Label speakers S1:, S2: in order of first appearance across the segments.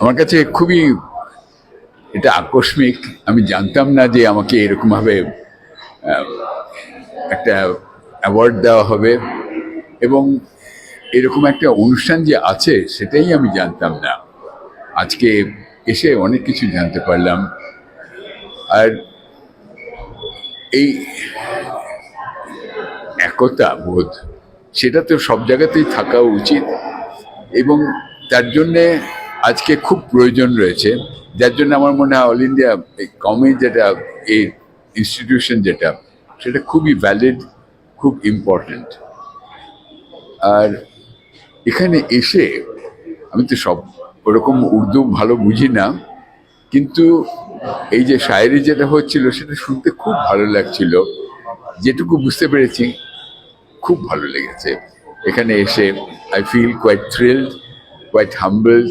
S1: আমার কাছে খুবই এটা আকস্মিক। আমি জানতাম না যে আমাকে এরকমভাবে একটা অ্যাওয়ার্ড দেওয়া হবে এবং এরকম একটা অনুষ্ঠান যে আছে সেটাই আমি জানতাম না। আজকে এসে অনেক কিছু জানতে পারলাম। আর এই একতা বোধ সেটা তো সব জায়গাতেই থাকা উচিত এবং তার জন্যে আজকে খুব প্রয়োজন রয়েছে। যার জন্য আমার মনে হয় অল ইন্ডিয়া কমি যেটা এই ইনস্টিটিউশন যেটা সেটা খুবই ভ্যালিড, খুব ইম্পর্ট্যান্ট। আর এখানে এসে আমি তো সব ওরকম উর্দু ভালো বুঝি না, কিন্তু এই যে শায়েরি যেটা হচ্ছিল সেটা শুনতে খুব ভালো লাগছিল। যেটুকু বুঝতে পেরেছি খুব ভালো লেগেছে। এখানে এসে I feel quite thrilled, quite humbled,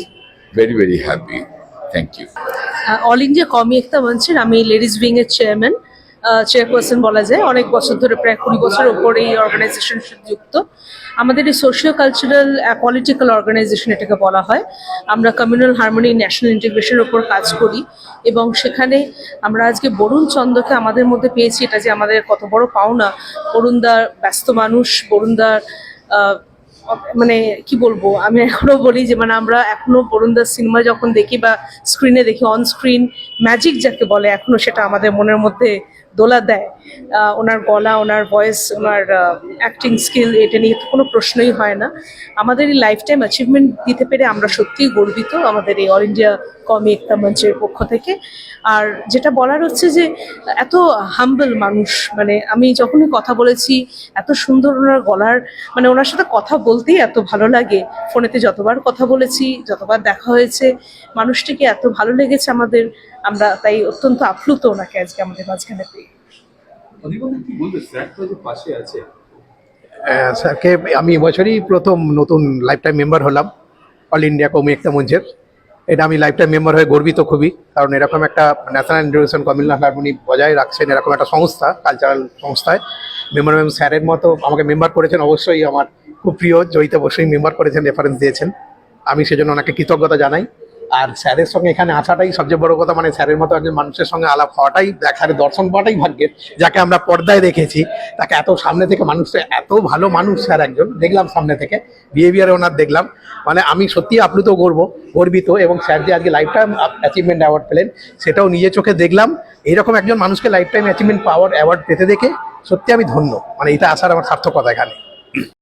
S1: very very happy. Thank you.
S2: All India কমি একতা মঞ্চের আমি লেডিস উইং এর চেয়ারপারসন বলা যায়। অনেক বছর ধরে, প্রায় 20 বছর উপরে এই অর্গানাইজেশনের সাথে যুক্ত। আমাদের এই সোশিও কালচারাল পলিটিক্যাল অর্গানাইজেশন এটাকে বলা হয়। আমরা কমিউনাল হারমোনি, ন্যাশনাল ইন্টিগ্রেশনের উপর কাজ করি এবং সেখানে আমরা আজকে বরুণ চন্দ্রকে আমাদের মধ্যে পেয়েছি। এটা যে আমাদের কত বড় পাওনা। বরুণদার ব্যস্ত মানুষ, বরুণদার মানে কি বলবো, আমি এখনো বলি যে মানে আমরা এখনো বরুণদার সিনেমা যখন দেখি বা স্ক্রিনে দেখি, অন স্ক্রিন ম্যাজিক যাকে বলে, এখনো সেটা আমাদের মনের মধ্যে দোলা দেয়। ওনার গলা, ওনার ভয়েস, ওনার অ্যাক্টিং স্কিল, এটা নিয়ে তো কোনো প্রশ্নই হয় না। আমাদের এই লাইফ টাইম অ্যাচিভমেন্ট দিতে পেরে আমরা সত্যিই গর্বিত আমাদের এই অল ইন্ডিয়া কমি একতা মঞ্চের পক্ষ থেকে। আর যেটা বলার হচ্ছে যে এত হাম্বল মানুষ, মানে আমি যখনই কথা বলেছি এত সুন্দর ওনার গলার, মানে ওনার সাথে কথা বলতেই এত ভালো লাগে। ফোনেতে যতবার কথা বলেছি, যতবার দেখা হয়েছে, মানুষটিকে এত ভালো লেগেছে আমাদের। আমরা তাই অত্যন্ত আপ্লুত ওনাকে আজকে আমাদের মাঝখানে পেয়ে।
S3: স্যারকে আমি এবছরই প্রথম নতুন লাইফ টাইম মেম্বার হলাম অল ইন্ডিয়া কমি একতা মঞ্চের। এটা আমি লাইফ টাইম মেম্বার হয়ে গর্বিত খুবই, কারণ এরকম একটা ন্যাশনাল ইন্টিগ্রেশন কমিউনাল হারমোনি বজায় রাখছেন এরকম একটা সংস্থা, কালচারাল সংস্থায় মেম্বার স্যারের মতো আমাকে মেম্বার করেছেন। অবশ্যই আমার খুব প্রিয় জয়িতা অবশ্যই মেম্বার করেছেন, রেফারেন্স দিয়েছেন। আমি সেজন্য ওনাকে কৃতজ্ঞতা জানাই। আর স্যারের সঙ্গে এখানে আসাটাই সবচেয়ে বড় কথা, মানে স্যারের মতো একজন মানুষের সঙ্গে আলাপ হওয়াটাই, দেখার দর্শন পাওয়াটাই ভাগ্যের। যাকে আমরা পর্দায় দেখেছি, তাকে এত সামনে থেকে, মানুষটা এত ভালো মানুষ স্যার একজন, দেখলাম সামনে থেকে বিহেভিয়ারে ওনার দেখলাম, মানে আমি সত্যি আপ্লুত গর্বিত। এবং স্যার যে আজকে লাইফ টাইম অ্যাচিভমেন্ট অ্যাওয়ার্ড পেলেন সেটাও নিজের চোখে দেখলাম। এইরকম একজন মানুষকে লাইফ টাইম অ্যাচিভমেন্ট পাওয়ার অ্যাওয়ার্ড পেতে দেখে সত্যি আমি ধন্য, মানে এটা আসার আমার সার্থকতা এখানে।